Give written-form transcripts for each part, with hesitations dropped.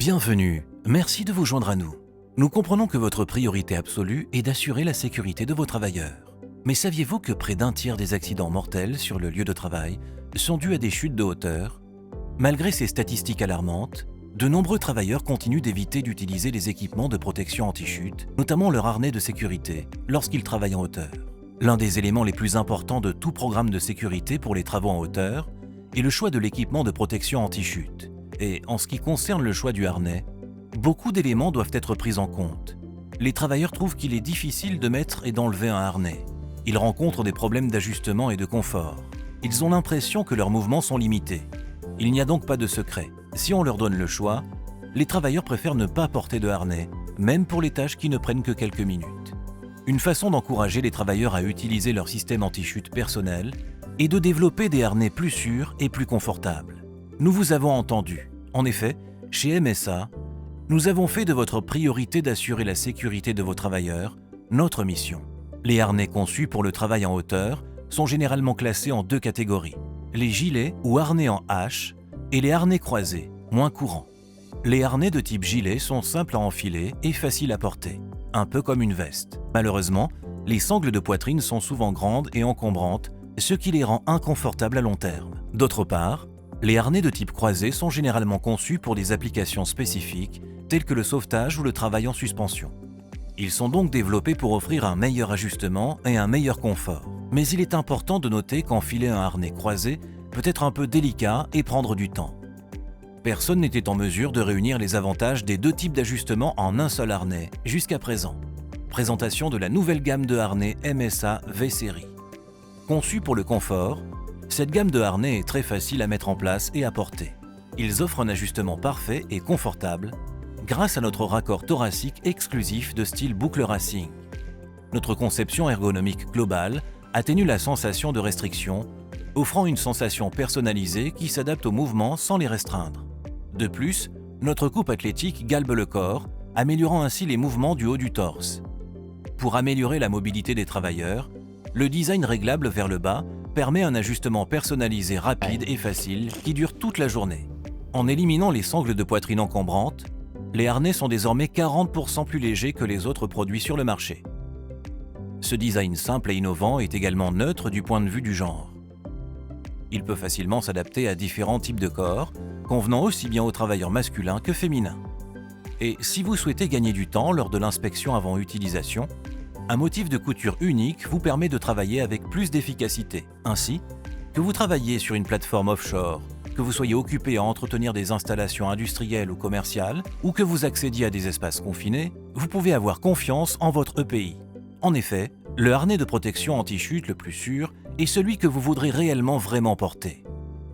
Bienvenue, merci de vous joindre à nous. Nous comprenons que votre priorité absolue est d'assurer la sécurité de vos travailleurs. Mais saviez-vous que près d'un tiers des accidents mortels sur le lieu de travail sont dus à des chutes de hauteur? Malgré ces statistiques alarmantes, de nombreux travailleurs continuent d'éviter d'utiliser les équipements de protection anti-chute, notamment leur harnais de sécurité, lorsqu'ils travaillent en hauteur. L'un des éléments les plus importants de tout programme de sécurité pour les travaux en hauteur est le choix de l'équipement de protection anti-chute. Et en ce qui concerne le choix du harnais, beaucoup d'éléments doivent être pris en compte. Les travailleurs trouvent qu'il est difficile de mettre et d'enlever un harnais. Ils rencontrent des problèmes d'ajustement et de confort. Ils ont l'impression que leurs mouvements sont limités. Il n'y a donc pas de secret. Si on leur donne le choix, les travailleurs préfèrent ne pas porter de harnais, même pour les tâches qui ne prennent que quelques minutes. Une façon d'encourager les travailleurs à utiliser leur système anti-chute personnel est de développer des harnais plus sûrs et plus confortables. Nous vous avons entendu. En effet, chez MSA, nous avons fait de votre priorité d'assurer la sécurité de vos travailleurs notre mission. Les harnais conçus pour le travail en hauteur sont généralement classés en deux catégories: les gilets ou harnais en H et les harnais croisés, moins courants. Les harnais de type gilet sont simples à enfiler et faciles à porter, un peu comme une veste. Malheureusement, les sangles de poitrine sont souvent grandes et encombrantes, ce qui les rend inconfortables à long terme. D'autre part, les harnais de type croisé sont généralement conçus pour des applications spécifiques telles que le sauvetage ou le travail en suspension. Ils sont donc développés pour offrir un meilleur ajustement et un meilleur confort. Mais il est important de noter qu'enfiler un harnais croisé peut être un peu délicat et prendre du temps. Personne n'était en mesure de réunir les avantages des deux types d'ajustements en un seul harnais jusqu'à présent. Présentation de la nouvelle gamme de harnais MSA V-Series. Conçus pour le confort, cette gamme de harnais est très facile à mettre en place et à porter. Ils offrent un ajustement parfait et confortable grâce à notre raccord thoracique exclusif de style boucle racing. Notre conception ergonomique globale atténue la sensation de restriction, offrant une sensation personnalisée qui s'adapte aux mouvements sans les restreindre. De plus, notre coupe athlétique galbe le corps, améliorant ainsi les mouvements du haut du torse. Pour améliorer la mobilité des travailleurs, le design réglable vers le bas permet un ajustement personnalisé rapide et facile qui dure toute la journée. En éliminant les sangles de poitrine encombrantes, les harnais sont désormais 40% plus légers que les autres produits sur le marché. Ce design simple et innovant est également neutre du point de vue du genre. Il peut facilement s'adapter à différents types de corps, convenant aussi bien aux travailleurs masculins que féminins. Et si vous souhaitez gagner du temps lors de l'inspection avant utilisation, un motif de couture unique vous permet de travailler avec plus d'efficacité. Ainsi, que vous travailliez sur une plateforme offshore, que vous soyez occupé à entretenir des installations industrielles ou commerciales, ou que vous accédiez à des espaces confinés, vous pouvez avoir confiance en votre EPI. En effet, le harnais de protection anti-chute le plus sûr est celui que vous voudrez vraiment porter.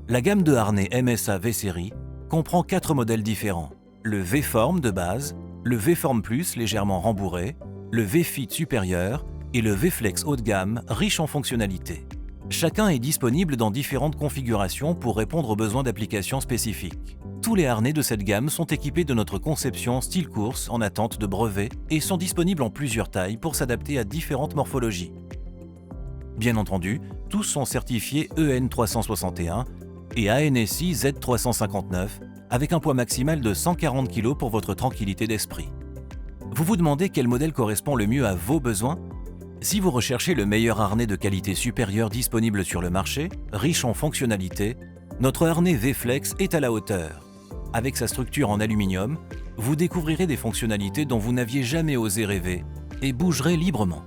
La gamme de harnais MSA V-Series comprend 4 modèles différents: le V-Form de base, le V-Form Plus légèrement rembourré, le V-Fit supérieur et le V-Flex haut de gamme riche en fonctionnalités. Chacun est disponible dans différentes configurations pour répondre aux besoins d'applications spécifiques. Tous les harnais de cette gamme sont équipés de notre conception style course en attente de brevet et sont disponibles en plusieurs tailles pour s'adapter à différentes morphologies. Bien entendu, tous sont certifiés EN 361 et ANSI Z359 avec un poids maximal de 140 kg pour votre tranquillité d'esprit. Vous vous demandez quel modèle correspond le mieux à vos besoins? Si vous recherchez le meilleur harnais de qualité supérieure disponible sur le marché, riche en fonctionnalités, notre harnais V-Flex est à la hauteur. Avec sa structure en aluminium, vous découvrirez des fonctionnalités dont vous n'aviez jamais osé rêver et bougerez librement.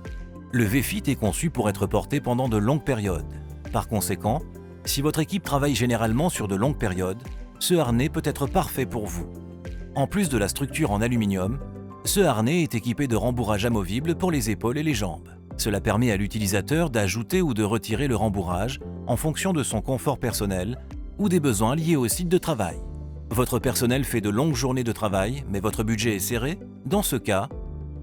Le V-Fit est conçu pour être porté pendant de longues périodes. Par conséquent, si votre équipe travaille généralement sur de longues périodes, ce harnais peut être parfait pour vous. En plus de la structure en aluminium, ce harnais est équipé de rembourrage amovible pour les épaules et les jambes. Cela permet à l'utilisateur d'ajouter ou de retirer le rembourrage en fonction de son confort personnel ou des besoins liés au site de travail. Votre personnel fait de longues journées de travail, mais votre budget est serré? Dans ce cas,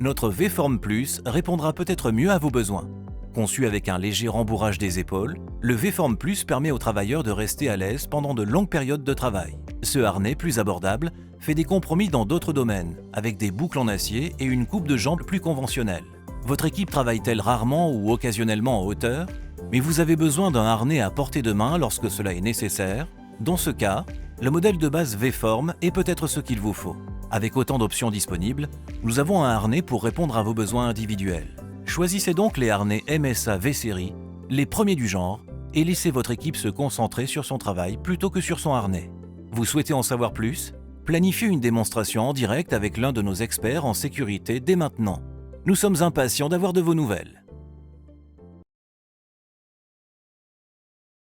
notre V-Form Plus répondra peut-être mieux à vos besoins. Conçu avec un léger rembourrage des épaules, le V-Form Plus permet aux travailleurs de rester à l'aise pendant de longues périodes de travail. Ce harnais plus abordable fait des compromis dans d'autres domaines, avec des boucles en acier et une coupe de jambes plus conventionnelle. Votre équipe travaille-t-elle rarement ou occasionnellement en hauteur, mais vous avez besoin d'un harnais à portée de main lorsque cela est nécessaire? Dans ce cas, le modèle de base V-Form est peut-être ce qu'il vous faut. Avec autant d'options disponibles, nous avons un harnais pour répondre à vos besoins individuels. Choisissez donc les harnais MSA V-Series, les premiers du genre, et laissez votre équipe se concentrer sur son travail plutôt que sur son harnais. Vous souhaitez en savoir plus? Planifiez une démonstration en direct avec l'un de nos experts en sécurité dès maintenant. Nous sommes impatients d'avoir de vos nouvelles.